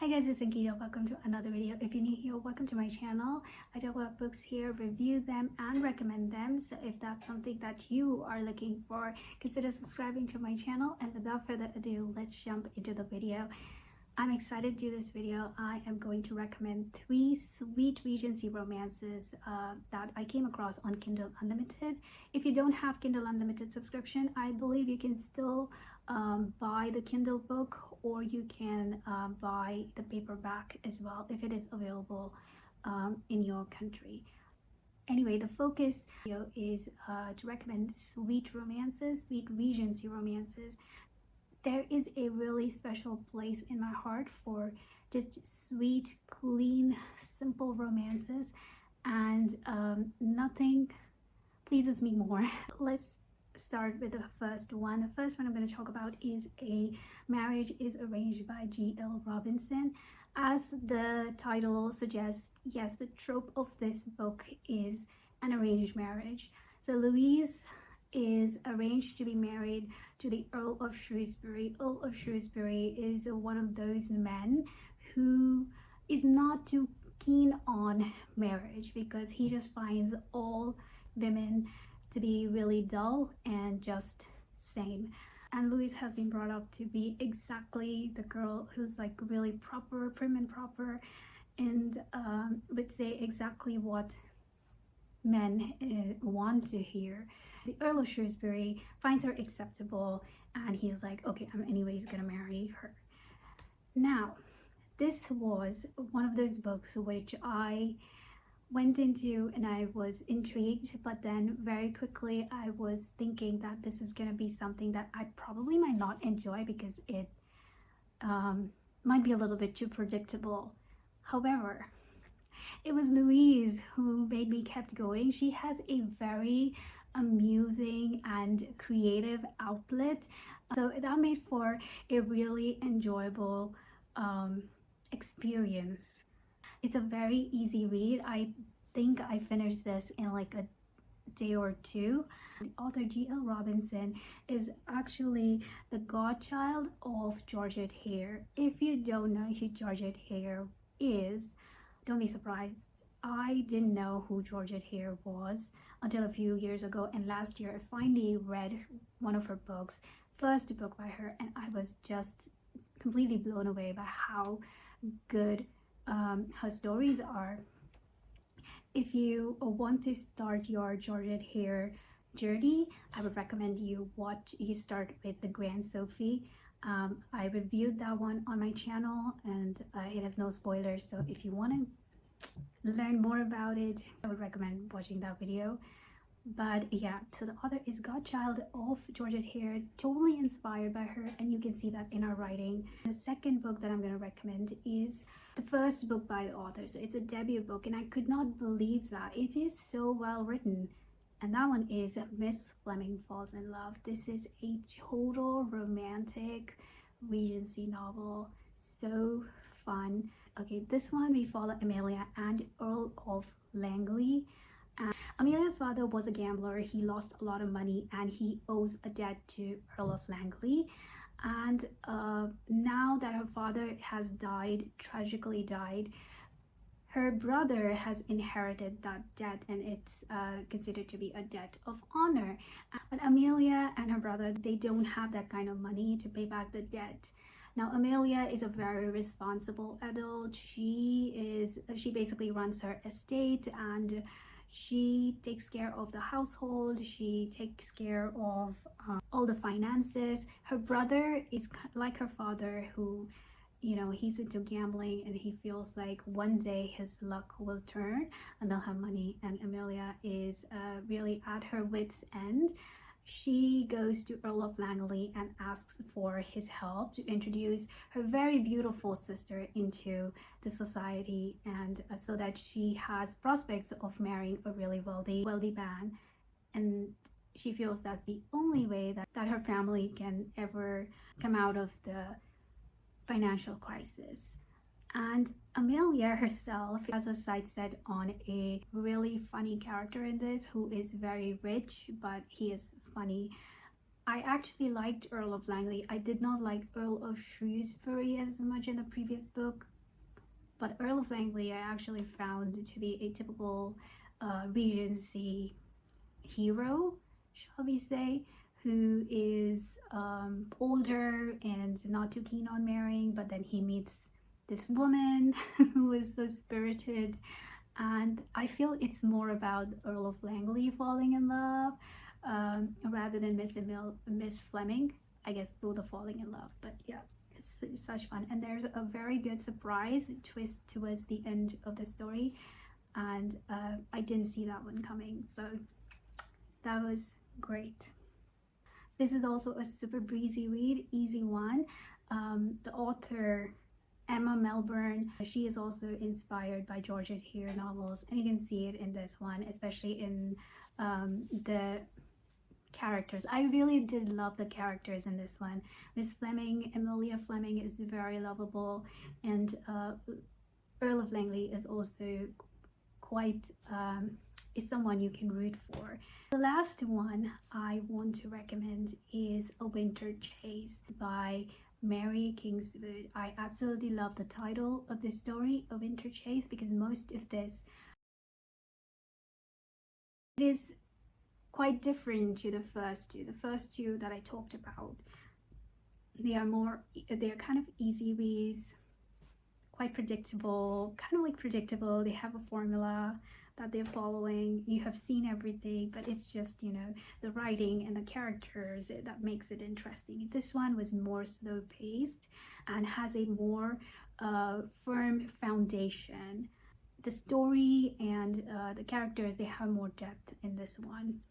Hi guys, it's Ankita. Welcome to another video. If you're new here, welcome to my channel. I talk about books here, review them and recommend them. So if that's something that you are looking for, consider subscribing to my channel. And without further ado, let's jump into the video. I'm excited to do this video. I am going to recommend 3 sweet Regency romances that I came across on Kindle Unlimited. If you don't have Kindle Unlimited subscription, I believe you can still buy the Kindle book, or you can buy the paperback as well if it is available in your country. Anyway, the focus video is to recommend sweet romances, sweet Regency romances. There is a really special place in my heart for just sweet, clean, simple romances, and nothing pleases me more. Let's start with the first one. The first one I'm going to talk about is A Marriage is Arranged by G.L. Robinson. As the title suggests, yes, the trope of this book is an arranged marriage. So Louise is arranged to be married to the Earl of Shrewsbury. Earl of Shrewsbury is one of those men who is not too keen on marriage because he just finds all women to be really dull and just same. And Louise has been brought up to be exactly the girl who's like really proper, prim and proper, and would say exactly what men want to hear. The Earl of Shrewsbury finds her acceptable, and he's like, okay, I'm anyways gonna marry her. Now, this was one of those books which I went into and I was intrigued, but then very quickly I was thinking that this is gonna be something that I probably might not enjoy because it might be a little bit too predictable. However, it was Louise who made me kept going. She has a very amusing and creative outlet, so that made for a really enjoyable experience. It's a very easy read. I think I finished this in like a day or two. The author G.L. Robinson is actually the godchild of Georgette Hare. If you don't know who Georgette Hare is, don't be surprised. I didn't know who Georgette Hare was until a few years ago, and last year I finally read one of her books, first book by her, and I was just completely blown away by how good her stories are. If you want to start your Georgette Hare journey, I would recommend you start with The Grand Sophie. I reviewed that one on my channel, and it has no spoilers, so if you want to learn more about it, I would recommend watching that video. But yeah, so the author is godchild of Georgette Hare, totally inspired by her, and you can see that in her writing. The second book that I'm going to recommend is the first book by the author, so it's a debut book, and I could not believe that it is so well written. And that one is Miss Fleming Falls in Love. This is a total romantic Regency novel, so fun. Okay, this one we follow Amelia and Earl of Langley. Amelia's father was a gambler. He lost a lot of money and he owes a debt to Earl of Langley. And now that her father has died, tragically died, her brother has inherited that debt, and it's considered to be a debt of honor. But Amelia and her brother, they don't have that kind of money to pay back the debt. Now, Amelia is a very responsible adult. She basically runs her estate, and she takes care of the household. She takes care of all the finances. Her brother is like her father, who, you know, he's into gambling, and he feels like one day his luck will turn and they'll have money. And Amelia is really at her wits' end. She goes to Earl of Langley and asks for his help to introduce her very beautiful sister into the society, and so that she has prospects of marrying a really wealthy man. And she feels that's the only way that her family can ever come out of the financial crisis. And Amelia herself has a sight set on a really funny character in this, who is very rich, but he is funny. I actually liked Earl of Langley. I did not like Earl of Shrewsbury as much in the previous book, but Earl of Langley I actually found to be a typical Regency hero, shall we say, who is older and not too keen on marrying, but then he meets this woman who is so spirited. And I feel it's more about Earl of Langley falling in love rather than Miss Fleming. I guess both are falling in love, but yeah, it's such fun. And there's a very good surprise twist towards the end of the story, and I didn't see that one coming, so that was great. This is also a super breezy read, easy one. The author Emma Melbourne, she is also inspired by Georgette Heyer novels, and you can see it in this one, especially in the characters. I really did love the characters in this one. Miss Fleming, Emilia Fleming, is very lovable, and Earl of Langley is also quite is someone you can root for. The last one I want to recommend is A Winter Chase by Mary Kingswood. I absolutely love the title of this story, A Winter Chase, because most of this is quite different to the first two. The first two that I talked about, they're kind of easy reads, quite predictable, They have a formula that they're following. You have seen everything, but it's just, the writing and the characters that makes it interesting. This one was more slow paced and has a more firm foundation. The story and the characters, they have more depth in this one.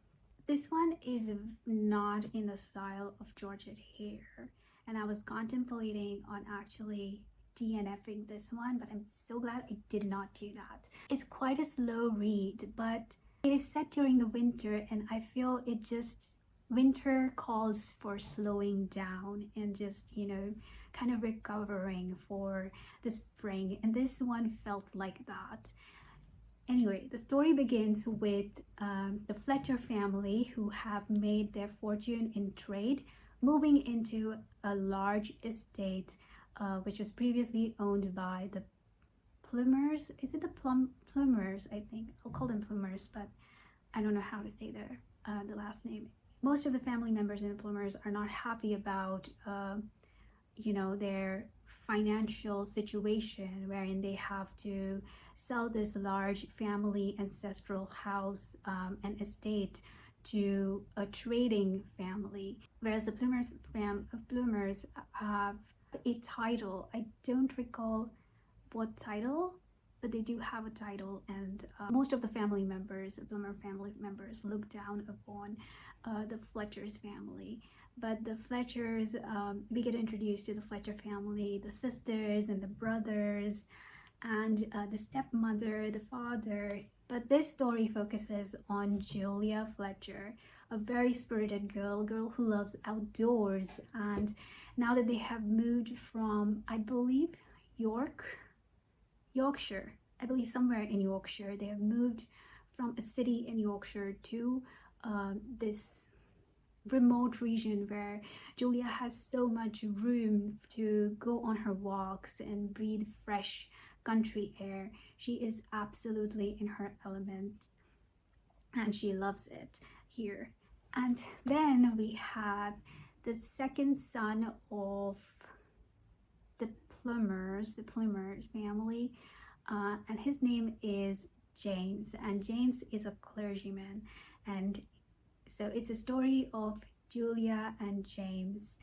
This one is not in the style of Georgette Heyer, and I was contemplating on actually DNFing this one, but I'm so glad I did not do that. It's quite a slow read, but it is set during the winter, and I feel winter calls for slowing down and just, kind of recovering for the spring, and this one felt like that. Anyway, the story begins with the Fletcher family, who have made their fortune in trade, moving into a large estate which was previously owned by the Plumers. Is it the Plumers? I think I'll call them Plumers, but I don't know how to say the last name. Most of the family members in the Plumers are not happy about their financial situation, wherein they have to sell this large family ancestral house and estate to a trading family, whereas the Plumers have a title. I don't recall what title, but they do have a title, and most of the family members, the Plummer family members, look down upon the Fletcher's family. But the Fletchers, we get introduced to the Fletcher family, the sisters and the brothers, and the stepmother, the father. But this story focuses on Julia Fletcher, a very spirited girl who loves outdoors. And now that they have moved from, I believe, Yorkshire, I believe somewhere in Yorkshire, they have moved from a city in Yorkshire to this remote region where Julia has so much room to go on her walks and breathe fresh country air. She is absolutely in her element, and she loves it here. And then we have the second son of the Plumers family, and his name is James, and James is a clergyman. And so it's a story of Julia and James.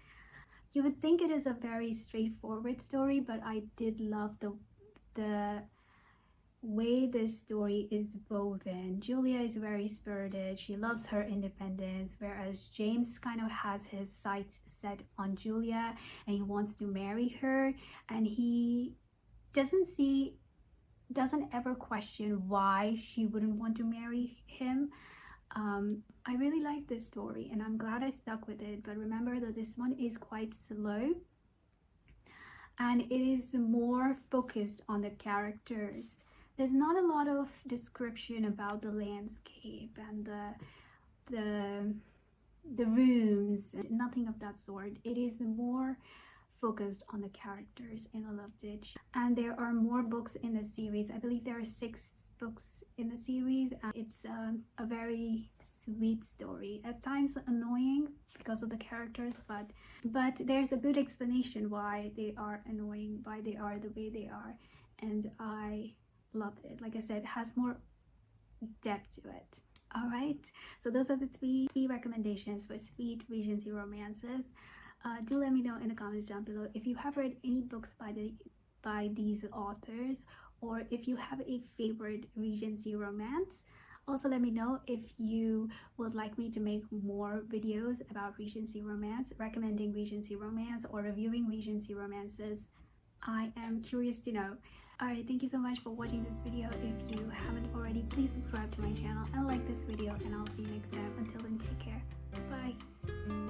You would think it is a very straightforward story, but I did love the way this story is woven. Julia is very spirited. She loves her independence, whereas James kind of has his sights set on Julia and he wants to marry her, and he doesn't ever question why she wouldn't want to marry him. I really like this story and I'm glad I stuck with it, but remember that this one is quite slow and it is more focused on the characters. There's not a lot of description about the landscape and the the rooms, nothing of that sort. It is more focused on the characters, and I loved it. And there are more books in the series. I believe there are 6 books in the series, and it's a very sweet story, at times annoying because of the characters, but there's a good explanation why they are annoying, why they are the way they are, and I loved it. Like I said, it has more depth to it. All right, so those are the three recommendations for sweet Regency romances. Do let me know in the comments down below if you have read any books by these authors, or if you have a favorite Regency romance. Also, let me know if you would like me to make more videos about Regency romance, recommending Regency romance, or reviewing Regency romances. I am curious to know. Alright, thank you so much for watching this video. If you haven't already, please subscribe to my channel and like this video, and I'll see you next time. Until then, take care. Bye.